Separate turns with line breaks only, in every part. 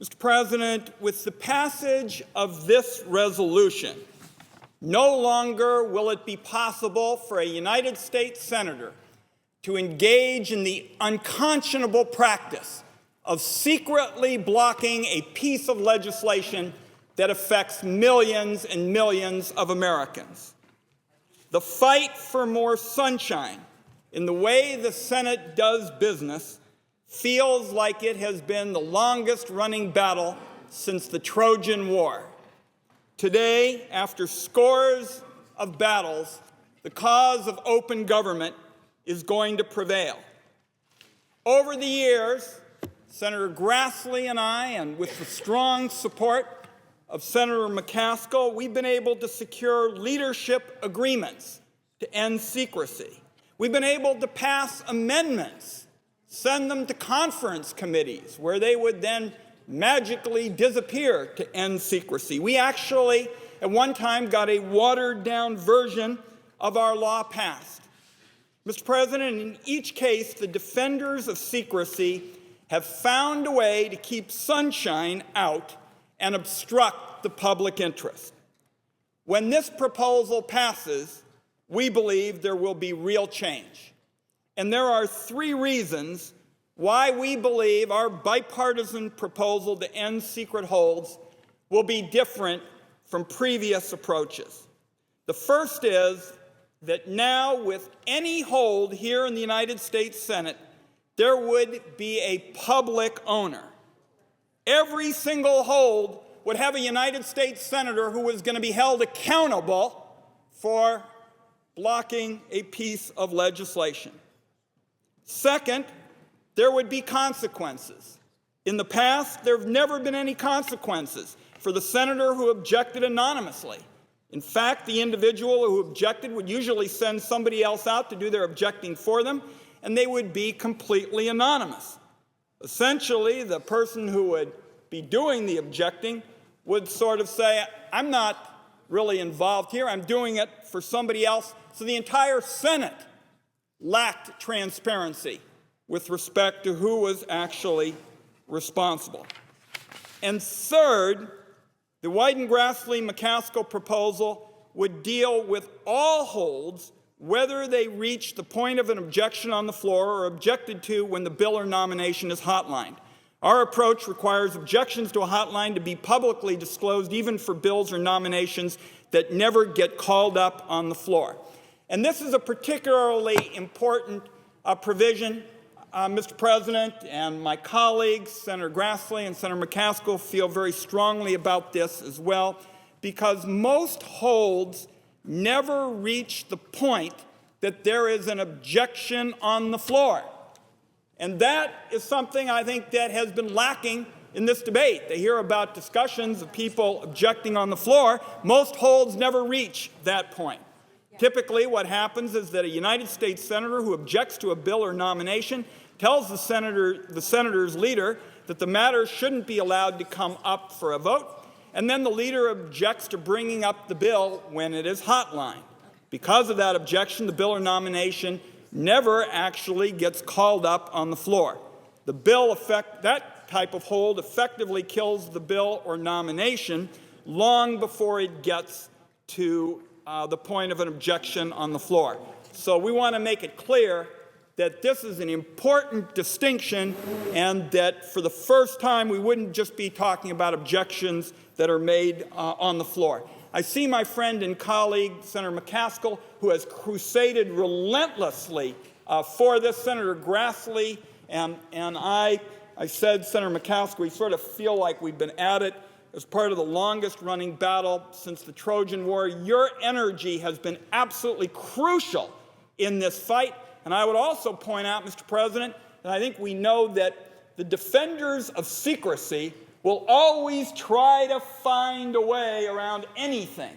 Mr. President, with the passage of this resolution, no longer will it be possible for a United States senator to engage in the unconscionable practice of secretly blocking a piece of legislation that affects millions and millions of Americans. The fight for more sunshine in the way the Senate does business feels like it has been the longest-running battle since the Trojan War. Today, after scores of battles, the cause of open government is going to prevail. Over the years, Senator Grassley and I, and with the strong support of Senator McCaskill, we've been able to secure leadership agreements to end secrecy. We've been able to pass amendments, send them to conference committees where they would then magically disappear to end secrecy. We actually, at one time, got a watered-down version of our law passed. Mr. President, in each case, the defenders of secrecy have found a way to keep sunshine out and obstruct the public interest. When this proposal passes, we believe there will be real change. And there are three reasons why we believe our bipartisan proposal to end secret holds will be different from previous approaches. The first is that now, with any hold here in the United States Senate, there would be a public owner. Every single hold would have a United States senator who was going to be held accountable for blocking a piece of legislation. Second, there would be consequences. In the past, there have never been any consequences for the senator who objected anonymously. In fact, the individual who objected would usually send somebody else out to do their objecting for them, and they would be completely anonymous. Essentially, the person who would be doing the objecting would sort of say, I'm not really involved here, I'm doing it for somebody else. So the entire Senate lacked transparency with respect to who was actually responsible. And third, the Wyden, Grassley, McCaskill proposal would deal with all holds, whether they reach the point of an objection on the floor or objected to when the bill or nomination is hotlined. Our approach requires objections to a hotline to be publicly disclosed, even for bills or nominations that never get called up on the floor. And this is a particularly important provision, Mr. President, and my colleagues, Senator Grassley and Senator McCaskill, feel very strongly about this as well, because most holds never reach the point that there is an objection on the floor. And that is something I think that has been lacking in this debate. They hear about discussions of people objecting on the floor. Most holds never reach that point. Typically, what happens is that a United States senator who objects to a bill or nomination tells the senator's leader that the matter shouldn't be allowed to come up for a vote, and then the leader objects to bringing up the bill when it is hotlined. Because of that objection, the bill or nomination never actually gets called up on the floor. That type of hold effectively kills the bill or nomination long before it gets to the point of an objection on the floor. So we want to make it clear that this is an important distinction, and that for the first time we wouldn't just be talking about objections that are made on the floor. I see my friend and colleague, Senator McCaskill, who has crusaded relentlessly for this. Senator Grassley and I said, Senator McCaskill, we sort of feel like we've been at it as part of the longest-running battle since the Trojan War. Your energy has been absolutely crucial in this fight. And I would also point out, Mr. President, that I think we know that the defenders of secrecy will always try to find a way around anything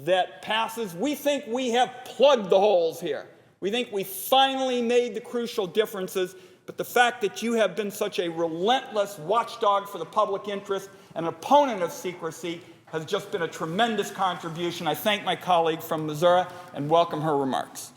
that passes. We think we have plugged the holes here. We think we finally made the crucial differences, but the fact that you have been such a relentless watchdog for the public interest, an opponent of secrecy, has just been a tremendous contribution. I thank my colleague from Missouri and welcome her remarks.